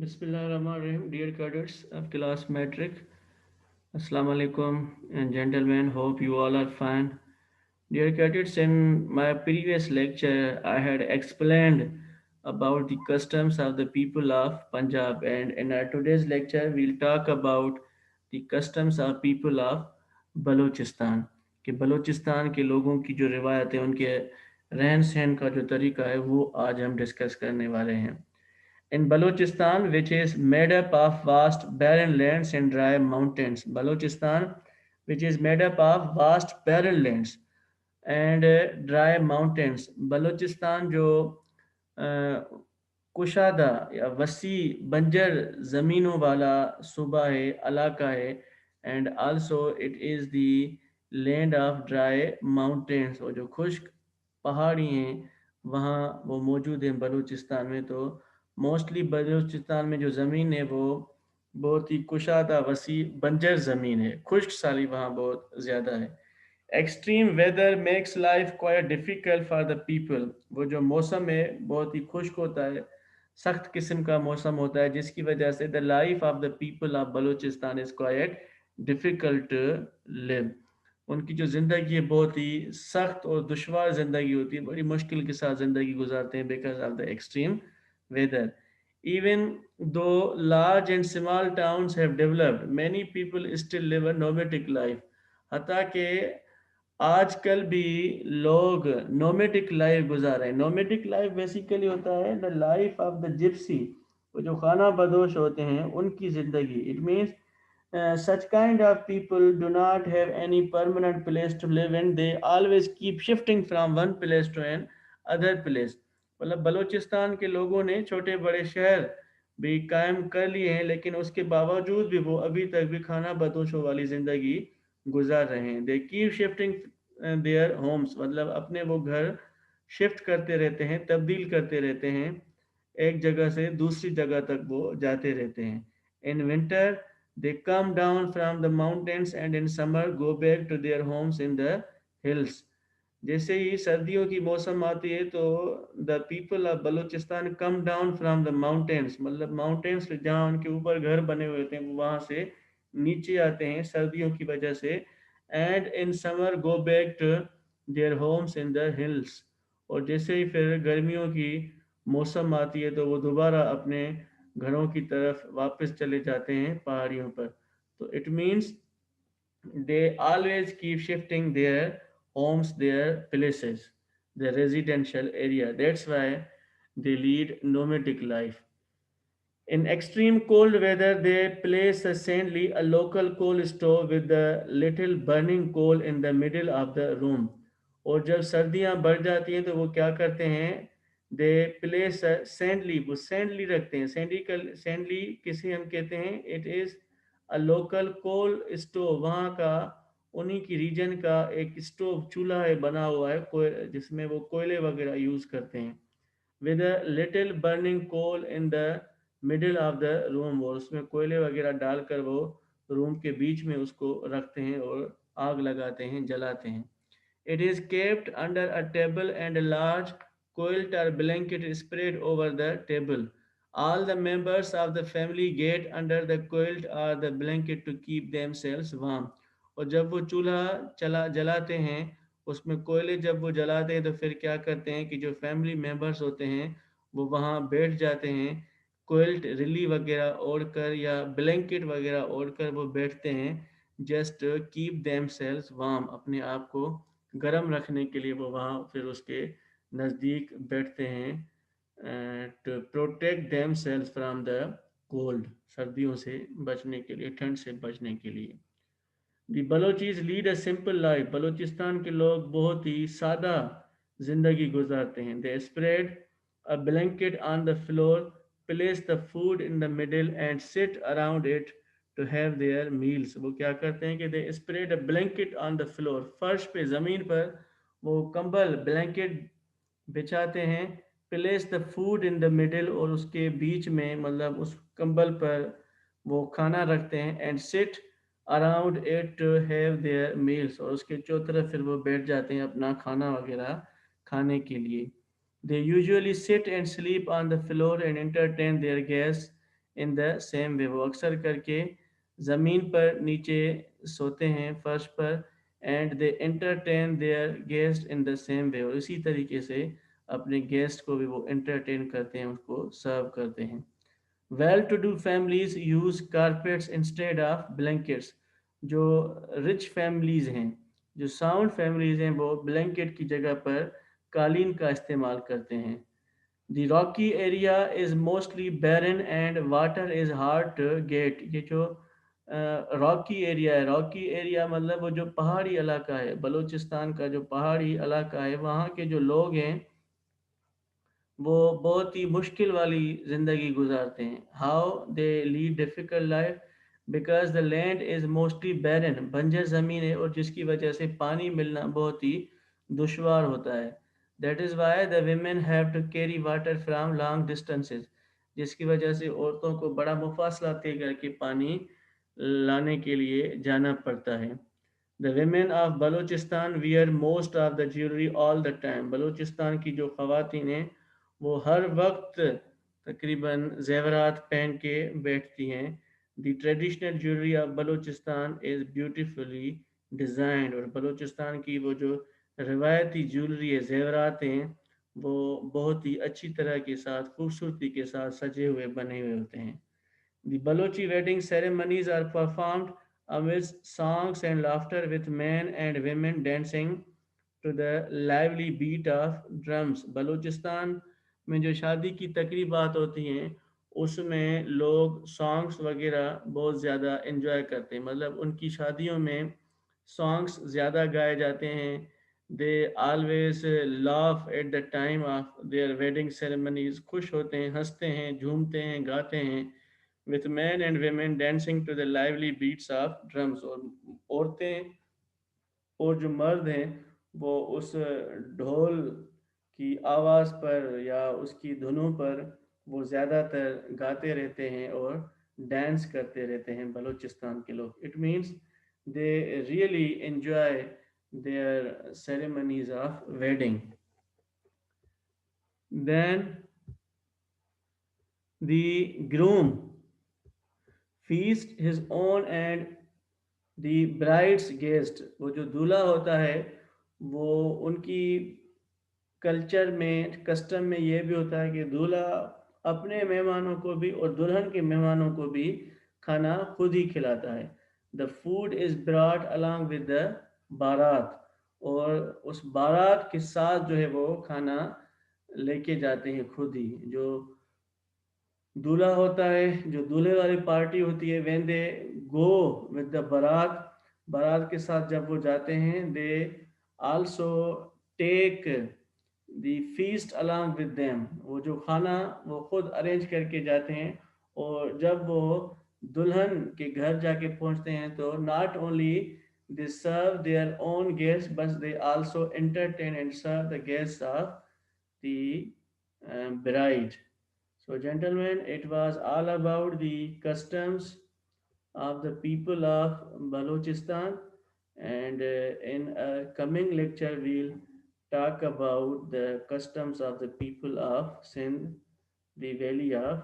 Bismillahirrahmanirrahim. Dear cadets of class metric, Assalamu alaikum and gentlemen. Hope you all are fine. Dear cadets, in my previous lecture, I had explained about the customs of the people of Punjab, and in our today's lecture, we'll talk about the customs of people of Balochistan कि बलूचिस्तान के लोगों की जो रिवायत है उनके रहन सहन का जो तरीका है वो आज हम डिस्कस करने वाले हैं. In Balochistan, which is made up of vast barren lands and dry mountains. Balochistan, which is made up of vast barren lands and dry mountains. Balochistan जो कुशादा या वसी बंजर ज़मीनों वाला सूबा है, इलाका है, and also it is the land of dry mountains, और जो खुश्क पहाड़ी हैं वहाँ वो मौजूद हैं बलूचिस्तान में. तो मोस्टली बलूचिस्तान में जो ज़मीन है वो बहुत ही कुशादा वसी बंजर ज़मीन है, खुश्क साली वहाँ बहुत ज़्यादा है. Extreme weather makes life quite difficult for the people. वो जो मौसम है बहुत ही खुश्क होता है, सख्त किस्म का मौसम होता है, जिसकी वजह से the life of the people of Balochistan is quite difficult to live. उनकी जो ज़िंदगी है बहुत ही सख्त और दुश्वार ज़िंदगी होती है, बड़ी मुश्किल के साथ ज़िंदगी गुजारते हैं because of the extreme weather. Even though large and small towns have developed, many people still live a nomadic life. हता कि आजकल भी लोग नोमेडिक लाइफ गुजार रहे हैं. नोमेडिक लाइफ बेसिकली होता है the life of the Gypsy, वो जो खाना बदोश होते हैं उनकी ज़िंदगी. It means such kind of people do not have any permanent place to live in. They always keep shifting from one place to an other place. मतलब बलूचिस्तान के लोगों ने छोटे बड़े शहर भी कायम कर लिए हैं, लेकिन उसके बावजूद भी वो अभी तक भी खाना बदोशों वाली ज़िंदगी गुजार रहे हैं. They keep shifting their homes, मतलब अपने वो घर शिफ्ट करते रहते हैं, तब्दील करते रहते हैं, एक जगह से दूसरी जगह तक वो जाते रहते हैं. In winter they come down from the mountains and in summer go back to their homes in the hills. जैसे ही सर्दियों की मौसम आती है तो the people of Balochistan come down from the mountains, मतलब माउंटेन्स जहाँ उनके ऊपर घर बने हुए होते हैं वो वहाँ से नीचे आते हैं सर्दियों की वजह से. And in summer go back to their homes in the hills, और जैसे ही फिर गर्मियों की मौसम आती है तो वो दोबारा अपने घरों की तरफ वापस चले जाते हैं पहाड़ियों पर. तो it means they always keep shifting their homes, their places, their residential area. That's why they lead nomadic life. In extreme cold weather, they place suddenly a local coal stove with a little burning coal in the middle of the room. और जब सर्दियां बढ़ जाती हैं तो वो क्या करते हैं, दे प्लेस सैंडली, वो सैंडली रखते हैं. सैंडली किसे हम कहते हैं, it is a local coal stove. वहाँ का उन्हीं की रीजन का एक स्टोव चूल्हा है बना हुआ है जिसमें वो कोयले वगैरह यूज़ करते हैं. With a little burning coal in the middle of the room, और उसमें कोयले वगैरह डालकर वो रूम के बीच में उसको रखते हैं और आग लगाते हैं, जलाते हैं. It is capped under a table and a large quilt or blanket spread over the table. All the members of the family get under the quilt or the blanket to keep themselves warm. और जब वो चूल्हा चला जलाते हैं, उसमें कोयले जब वो जलाते हैं तो फिर क्या करते हैं कि जो फैमिली मेंबर्स होते हैं वो वहाँ बैठ जाते हैं, क्विल्ट रिली वगैरह ओढ़ कर या ब्लैंकेट वगैरह ओढ़ कर वो बैठते हैं. Just keep themselves warm, अपने आप को गर्म रखने के लिए वो वहाँ फिर उसके नज़दीक बैठते हैं, to protect themselves from the cold, सर्दियों से बचने के लिए, ठंड से बचने के लिए. The Balochis lead a simple life. Balochistan के लोग बहुत ही सादा ज़िंदगी गुजारते हैं. They spread a blanket on the floor, place the food in the middle and sit around it to have their meals. वो क्या करते हैं कि they spread a blanket on the floor, फर्श पे ज़मीन पर वो कंबल ब्लैंकेट बिछाते हैं. Place the food in the middle, और उसके बीच में मतलब उस कंबल पर वो खाना रखते हैं. And sit around it to have their meals, और उसके चौथी तरफ फिर वो बैठ जाते हैं अपना खाना वगैरह खाने के लिए. They usually sit and sleep on the floor and entertain there guest in the same way, वो अक्सर करके ज़मीन पर नीचे सोते हैं, फर्श पर, and they entertain there guest in the same way, और इसी तरीके से अपने गेस्ट को भी वो एंटरटेन करते हैं, उसको सर्व करते हैं। Well to do families use carpets instead of blankets. जो रिच फैमिलीज हैं, जो साउंड फैमिलीज हैं, वो ब्लैंकेट की जगह पर कालीन का इस्तेमाल करते हैं। The rocky area is mostly barren and water is hard to get। ये जो रॉकी एरिया है, रॉकी एरिया मतलब वो जो पहाड़ी इलाका है, बलूचिस्तान का जो पहाड़ी इलाका है, वहाँ के जो लोग हैं वो बहुत ही मुश्किल वाली ज़िंदगी गुजारते हैं। How they lead difficult life, because the land is mostly barren, बंजर ज़मीन है, और जिसकी वजह से पानी मिलना बहुत ही दुश्वार होता है। That is why the women have to carry water from long distances, जिसकी वजह से औरतों को बड़ा मुफासला तय करके पानी लाने के लिए जाना पड़ता है। The women of Balochistan wear most of the jewelry all the time। Balochistan की जो ख़वातीन हैं वो हर वक्त तकरीबन ज़ेवरात पहन के बैठती हैं। The traditional jewelry of Balochistan is beautifully designed। और बलूचिस्तान की वो जो रवायती ज्वेलरी है, ज़ेवरात हैं, वो बहुत ही अच्छी तरह के साथ, खूबसूरती के साथ सजे हुए बने हुए होते हैं। The Balochi wedding ceremonies are performed amidst songs and laughter, with men and women dancing to the lively beat of drums। Balochistan में जो शादी की तकरीबात होती हैं उसमें लोग सॉन्ग्स वगैरह बहुत ज़्यादा इन्जॉय करते हैं, मतलब उनकी शादियों में सॉन्ग्स ज़्यादा गाए जाते हैं। They always laugh at the time of their wedding ceremonies, खुश होते हैं, हंसते हैं, झूमते हैं, गाते हैं, with men and women dancing to the lively beats of drums। और औरतें और जो मर्द हैं वो उस ढोल की आवाज़ पर या उसकी धुनों पर वो ज़्यादातर गाते रहते हैं और डांस करते रहते हैं बलूचिस्तान के लोग। It means they really enjoy there ceremonies of wedding. Then the groom feast his own and the brides guest, वो जो दूल्हा होता है वो उनकी कल्चर में, कस्टम में ये भी होता है कि दूल्हा अपने मेहमानों को भी और दुल्हन के मेहमानों को भी खाना खुद ही खिलाता है। The food is brought along with the बारात, और उस बारात के साथ जो है वो खाना लेके जाते हैं खुद ही। जो दूल्हा होता है, जो दूल्हे वाली पार्टी होती है, when they go with the baraat, बारात के साथ जब वो जाते हैं, they also take the feast along with them, वो जो खाना वो खुद अरेंज करके जाते हैं। और जब वो दुल्हन के घर जाके पहुंचते हैं तो not only they serve their own guest but they also entertain and serve the guest of the bride। So, gentlemen, it was all about the customs of the people of Balochistan, and in a coming lecture, we'll talk about the customs of the people of Sindh, the valley of